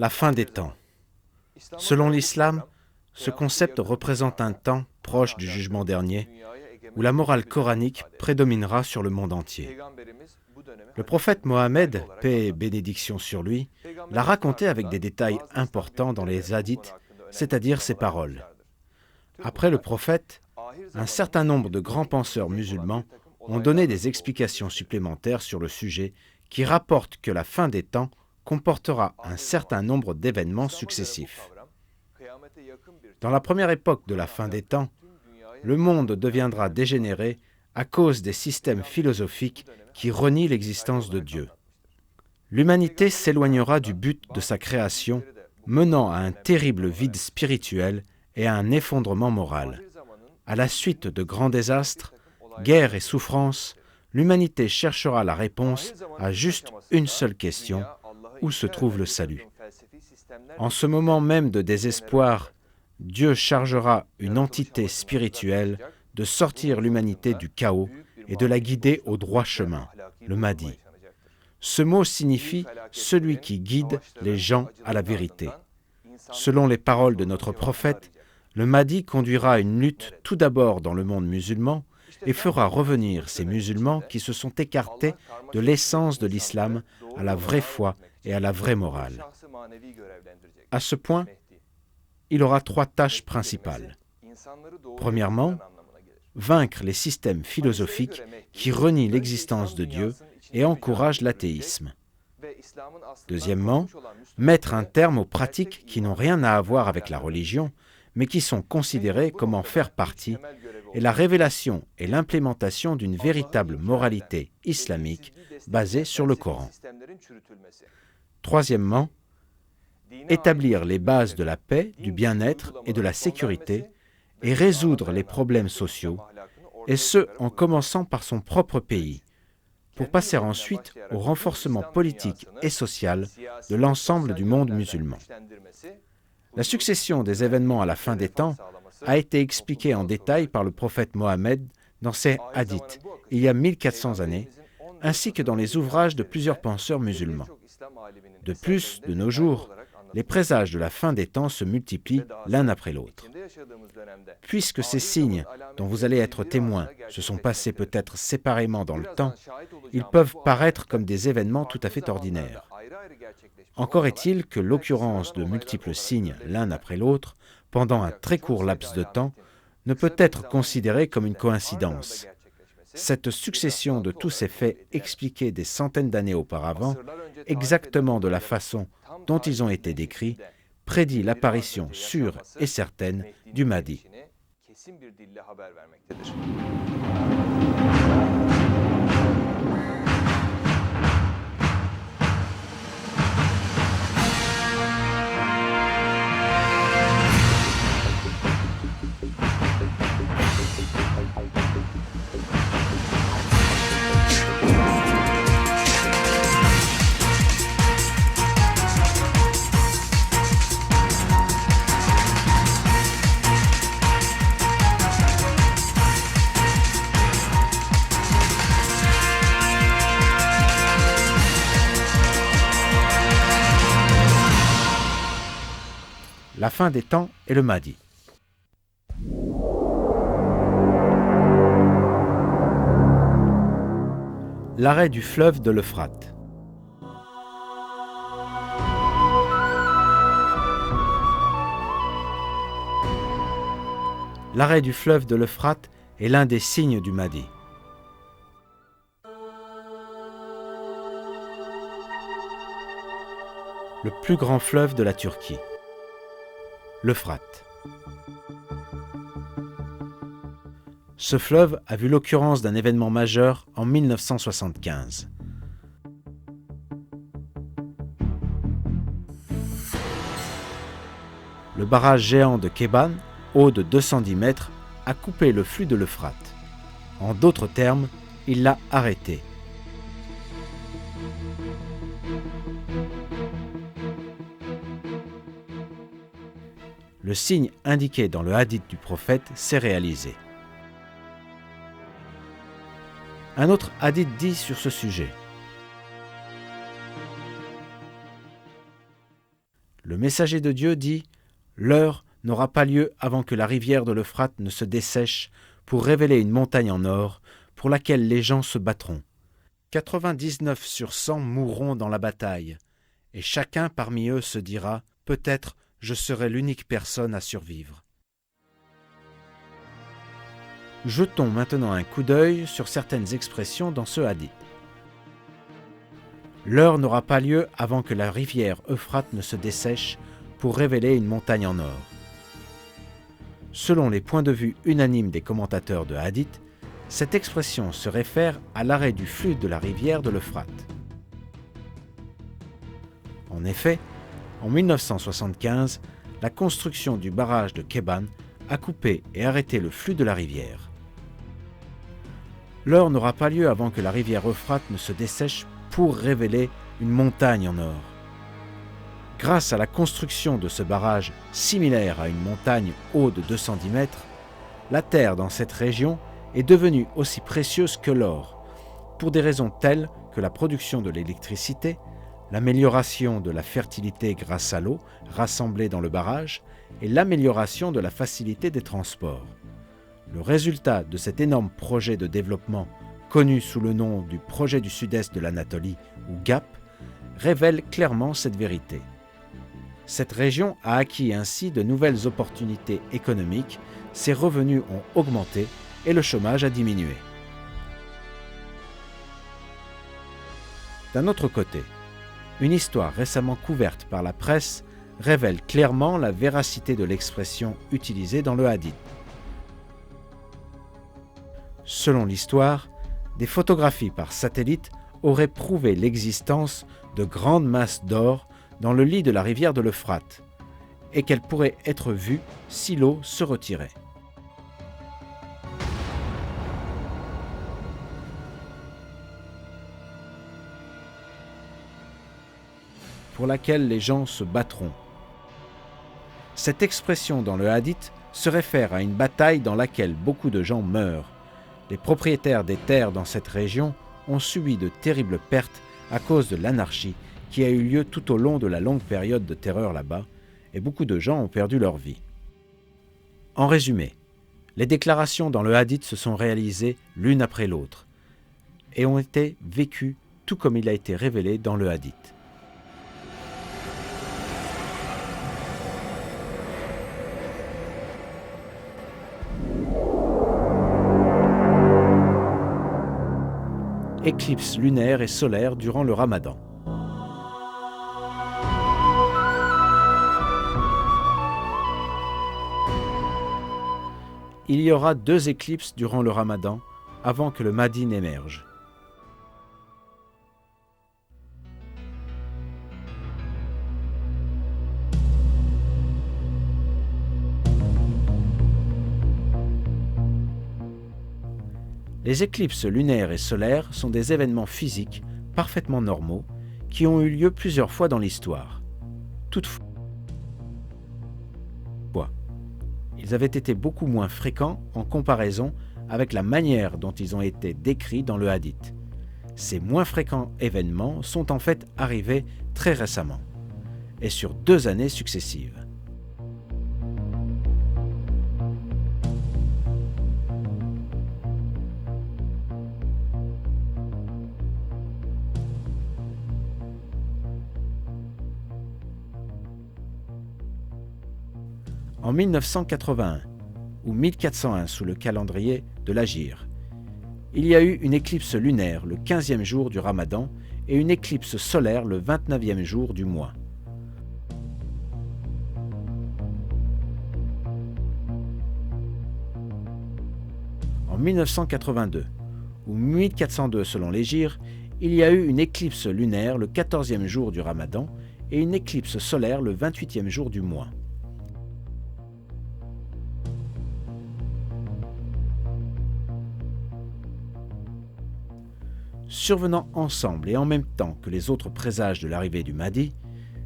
La fin des temps. Selon l'islam, ce concept représente un temps proche du jugement dernier, où la morale coranique prédominera sur le monde entier. Le prophète Mohammed, paix et bénédiction sur lui, l'a raconté avec des détails importants dans les hadiths, c'est-à-dire ses paroles. Après le prophète, un certain nombre de grands penseurs musulmans ont donné des explications supplémentaires sur le sujet qui rapportent que la fin des temps comportera un certain nombre d'événements successifs. Dans la première époque de la fin des temps, le monde deviendra dégénéré à cause des systèmes philosophiques qui renient l'existence de Dieu. L'humanité s'éloignera du but de sa création, menant à un terrible vide spirituel et à un effondrement moral. À la suite de grands désastres, guerres et souffrances, l'humanité cherchera la réponse à juste une seule question: où se trouve le salut? En ce moment même de désespoir, Dieu chargera une entité spirituelle de sortir l'humanité du chaos et de la guider au droit chemin, le Mahdi. Ce mot signifie « celui qui guide les gens à la vérité ». Selon les paroles de notre prophète, le Mahdi conduira une lutte tout d'abord dans le monde musulman et fera revenir ces musulmans qui se sont écartés de l'essence de l'islam à la vraie foi et à la vraie morale. À ce point, il aura 3 tâches principales. Premièrement, vaincre les systèmes philosophiques qui renient l'existence de Dieu et encouragent l'athéisme. Deuxièmement, mettre un terme aux pratiques qui n'ont rien à avoir avec la religion, mais qui sont considérées comme en faire partie, et la révélation et l'implémentation d'une véritable moralité islamique basée sur le Coran. Troisièmement, établir les bases de la paix, du bien-être et de la sécurité et résoudre les problèmes sociaux, et ce en commençant par son propre pays, pour passer ensuite au renforcement politique et social de l'ensemble du monde musulman. La succession des événements à la fin des temps a été expliquée en détail par le prophète Mohammed dans ses hadiths, il y a 1400 années, ainsi que dans les ouvrages de plusieurs penseurs musulmans. De plus, de nos jours, les présages de la fin des temps se multiplient l'un après l'autre. Puisque ces signes dont vous allez être témoins se sont passés peut-être séparément dans le temps, ils peuvent paraître comme des événements tout à fait ordinaires. Encore est-il que l'occurrence de multiples signes l'un après l'autre, pendant un très court laps de temps, ne peut être considérée comme une coïncidence. Cette succession de tous ces faits expliqués des centaines d'années auparavant, exactement de la façon dont ils ont été décrits, prédit l'apparition sûre et certaine du Mahdi. La fin des temps et le Mahdi. L'arrêt du fleuve de l'Euphrate. L'arrêt du fleuve de l'Euphrate est l'un des signes du Mahdi. Le plus grand fleuve de la Turquie. L'Euphrate. Ce fleuve a vu l'occurrence d'un événement majeur en 1975. Le barrage géant de Kéban, haut de 210 mètres, a coupé le flux de l'Euphrate. En d'autres termes, il l'a arrêté. Le signe indiqué dans le hadith du prophète s'est réalisé. Un autre hadith dit sur ce sujet: Le messager de Dieu dit « L'heure n'aura pas lieu avant que la rivière de l'Euphrate ne se dessèche pour révéler une montagne en or pour laquelle les gens se battront. 99 sur 100 mourront dans la bataille, et chacun parmi eux se dira « Peut-être je serai l'unique personne à survivre. » Jetons maintenant un coup d'œil sur certaines expressions dans ce hadith. L'heure n'aura pas lieu avant que la rivière Euphrate ne se dessèche pour révéler une montagne en or. Selon les points de vue unanimes des commentateurs de hadith, cette expression se réfère à l'arrêt du flux de la rivière de l'Euphrate. En effet, en 1975, la construction du barrage de Keban a coupé et arrêté le flux de la rivière. L'heure n'aura pas lieu avant que la rivière Euphrate ne se dessèche pour révéler une montagne en or. Grâce à la construction de ce barrage similaire à une montagne haute de 210 mètres, la terre dans cette région est devenue aussi précieuse que l'or, pour des raisons telles que la production de l'électricité, l'amélioration de la fertilité grâce à l'eau rassemblée dans le barrage et l'amélioration de la facilité des transports. Le résultat de cet énorme projet de développement, connu sous le nom du projet du sud-est de l'Anatolie ou GAP, révèle clairement cette vérité. Cette région a acquis ainsi de nouvelles opportunités économiques, ses revenus ont augmenté et le chômage a diminué. D'un autre côté, une histoire récemment couverte par la presse révèle clairement la véracité de l'expression utilisée dans le hadith. Selon l'histoire, des photographies par satellite auraient prouvé l'existence de grandes masses d'or dans le lit de la rivière de l'Euphrate et qu'elles pourraient être vues si l'eau se retirait. Pour laquelle les gens se battront. Cette expression dans le hadith se réfère à une bataille dans laquelle beaucoup de gens meurent. Les propriétaires des terres dans cette région ont subi de terribles pertes à cause de l'anarchie qui a eu lieu tout au long de la longue période de terreur là-bas, et beaucoup de gens ont perdu leur vie. En résumé, les déclarations dans le hadith se sont réalisées l'une après l'autre et ont été vécues tout comme il a été révélé dans le hadith. Éclipse lunaire et solaire durant le Ramadan. Il y aura 2 éclipses durant le Ramadan avant que le Mahdi n'émerge. Les éclipses lunaires et solaires sont des événements physiques parfaitement normaux qui ont eu lieu plusieurs fois dans l'histoire. Toutefois, ils avaient été beaucoup moins fréquents en comparaison avec la manière dont ils ont été décrits dans le hadith. Ces moins fréquents événements sont en fait arrivés très récemment et sur 2 années successives. En 1981, ou 1401 sous le calendrier de l'Hégire, il y a eu une éclipse lunaire le 15e jour du Ramadan et une éclipse solaire le 29e jour du mois. En 1982, ou 1402 selon l'Hégire, il y a eu une éclipse lunaire le 14e jour du Ramadan et une éclipse solaire le 28e jour du mois. Survenant ensemble et en même temps que les autres présages de l'arrivée du Mahdi,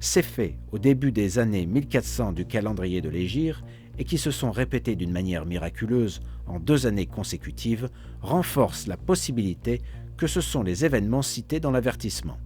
ces faits au début des années 1400 du calendrier de l'Hégire et qui se sont répétés d'une manière miraculeuse en 2 années consécutives renforcent la possibilité que ce sont les événements cités dans l'avertissement.